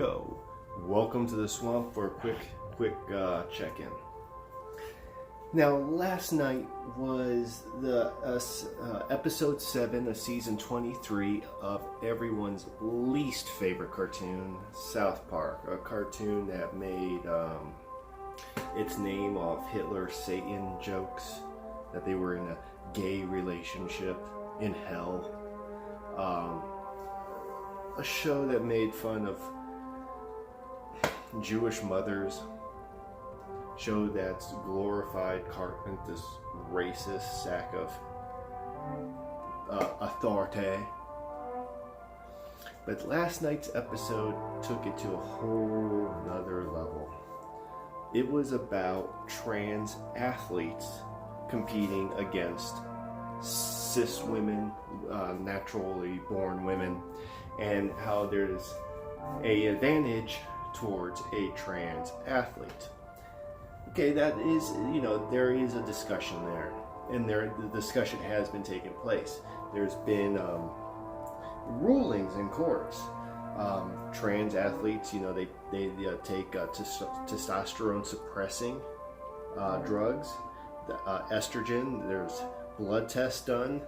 show. Welcome to the swamp for a quick check-in. Now, last night was the episode 7 of season 23 of everyone's least favorite cartoon, South Park, a cartoon that made its name off Hitler Satan jokes, that they were in a gay relationship in hell. A show that made fun of Jewish mothers. Show that's glorified Cartman, this racist sack of authority. But last night's episode took it to a whole nother level. It was about trans athletes competing against cis women, naturally born women, and how there's a advantage towards a trans athlete. Okay, that is, there is a discussion there, and the discussion has been taking place. There's been rulings in courts. Trans athletes, they take testosterone suppressing drugs, estrogen. There's blood tests done.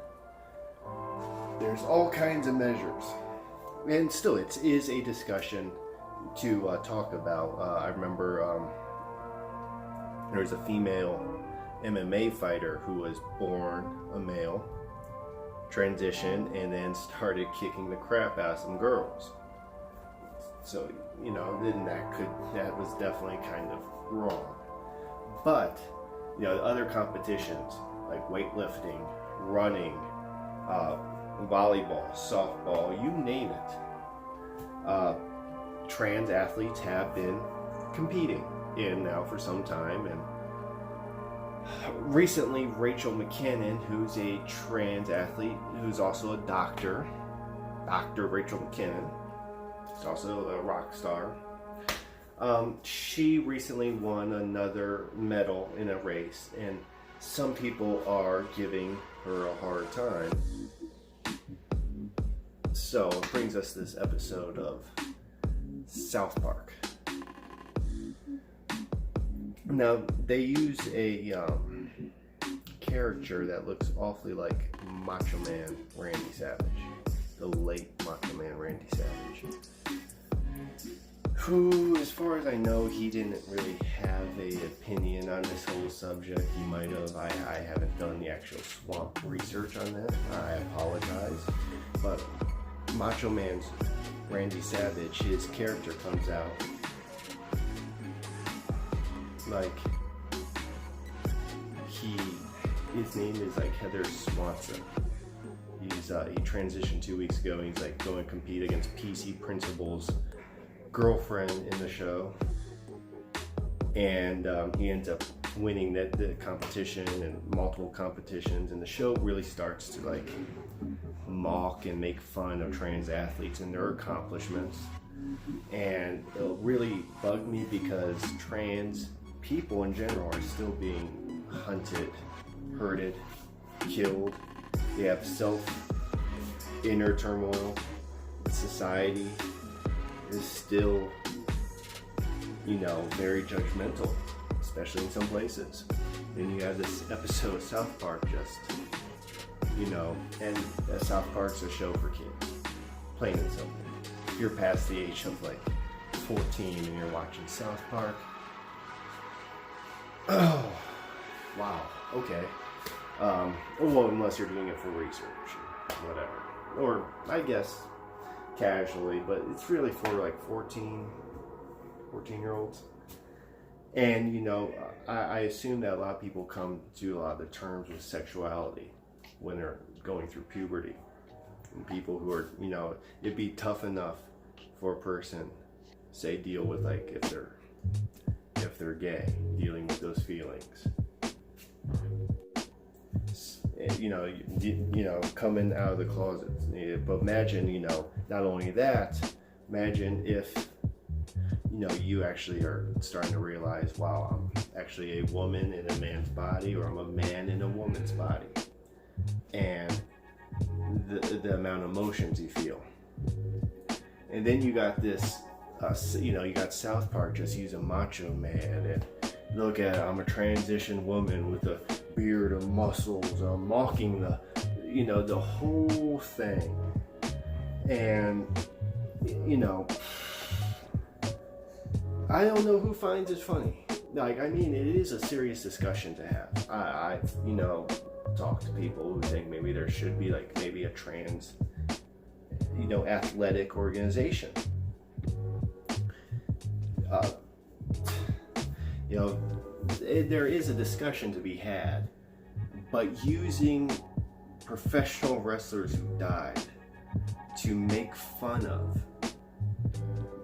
There's all kinds of measures, and still, it is a discussion to talk about. I remember. There was a female MMA fighter who was born a male, transitioned, and then started kicking the crap out of some girls. So, then that was definitely kind of wrong. But, other competitions like weightlifting, running, volleyball, softball, you name it. Trans athletes have been competing in now for some time, and recently Rachel McKinnon, who's a trans athlete, who's also a Dr. Rachel McKinnon, she's also a rock star. She recently won another medal in a race, and some people are giving her a hard time. So it brings us this episode of South Park. Now, they use a character that looks awfully like Macho Man Randy Savage, the late Macho Man Randy Savage, who, as far as I know, he didn't really have an opinion on this whole subject. He might have. I haven't done the actual swamp research on that. I apologize. But Macho Man's Randy Savage, his character comes out like his name is like Heather Swanson. He transitioned 2 weeks ago, and he's like going to compete against PC Principal's girlfriend in the show, and he ends up winning the competition and multiple competitions, and the show really starts to like mock and make fun of trans athletes and their accomplishments. And it'll really bug me because trans people in general are still being hunted, hurted, killed. They have inner turmoil. Society is still, very judgmental, especially in some places. Then you have this episode of South Park and South Park's a show for kids, plain and simple. If you're past the age of like 14 and you're watching South Park, oh, wow, okay. Well, unless you're doing it for research or whatever. Or, I guess, casually, but it's really for like 14-year-olds. And, I assume that a lot of people come to a lot of the terms with sexuality when they're going through puberty. And people who are, it'd be tough enough for a person, say, deal with like if they're gay, dealing with those feelings. Coming out of the closet. But imagine, not only that, imagine if, you actually are starting to realize, wow, I'm actually a woman in a man's body, or I'm a man in a woman's body. And the amount of emotions you feel. And then you got this You got South Park just using Macho Man, and look at it, I'm a transition woman with a beard of muscles, mocking the whole thing. And I don't know who finds it funny. Like, I mean, it is a serious discussion to have. I talk to people who think maybe there should be maybe a trans, athletic organization. There is a discussion to be had, but using professional wrestlers who died to make fun of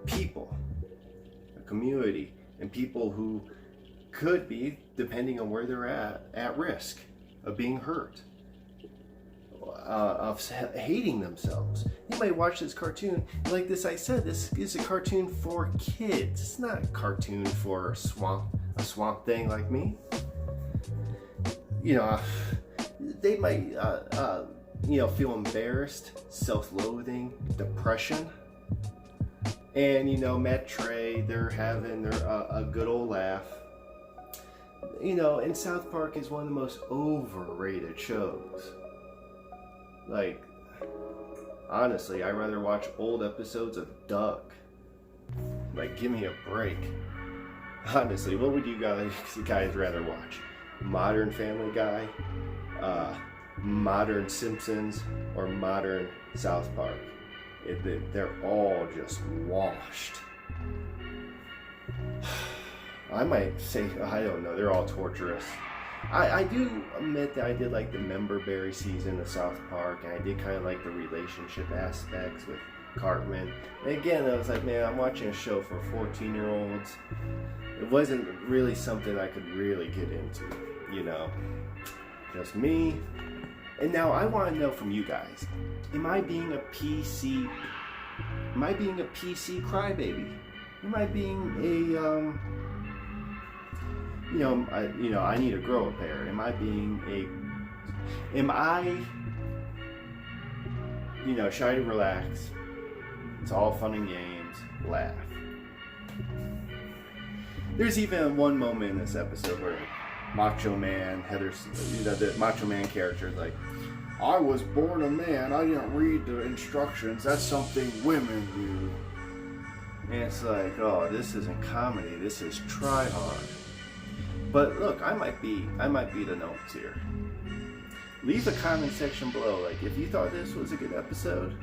people, a community, and people who could be, depending on where they're at risk of being hurt, of hating themselves. You might watch this cartoon, like this I said, this is a cartoon for kids. It's not a cartoon for a swamp thing like me. They might feel embarrassed, self-loathing, depression. And Matt Trey, they're having a good old laugh. And South Park is one of the most overrated shows. Like, honestly, I'd rather watch old episodes of Doug. Like, give me a break. Honestly, what would you guys rather watch? Modern Family Guy, Modern Simpsons, or Modern South Park? They're all just washed. I might say, I don't know, they're all torturous. I do admit that I did like the Memberberry season of South Park, and I did kind of like the relationship aspects with Cartman. And again, I was like, man, I'm watching a show for 14-year-olds. It wasn't really something I could really get into, just me. And now I want to know from you guys, am I being a PC crybaby? Am I being a I need to grow a pair? Am I shy to relax? It's all fun and games. Laugh. There's even one moment in this episode where Macho Man, the Macho Man character is like, I was born a man, I didn't read the instructions, that's something women do. And it's like, oh, this isn't comedy, this is try hard. But look, I might be the notes here. Leave a comment section below, like if you thought this was a good episode,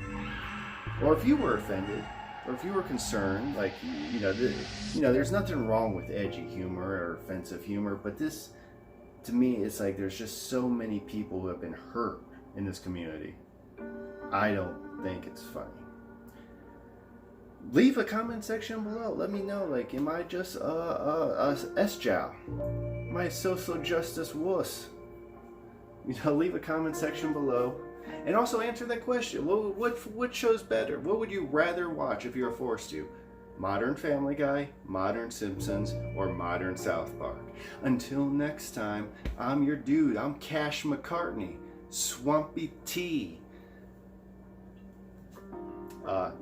or if you were offended, or if you were concerned, like, there's nothing wrong with edgy humor or offensive humor, but this, to me, it's like there's just so many people who have been hurt in this community. I don't think it's funny. Leave a comment section below. Let me know, like, am I just a S-Jow? Am I a social justice wuss? Leave a comment section below. And also answer that question. What show's better? What would you rather watch if you were forced to? Modern Family Guy, Modern Simpsons, or Modern South Park? Until next time, I'm your dude. I'm Cash McCartney. Swampy T.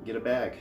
Get a bag.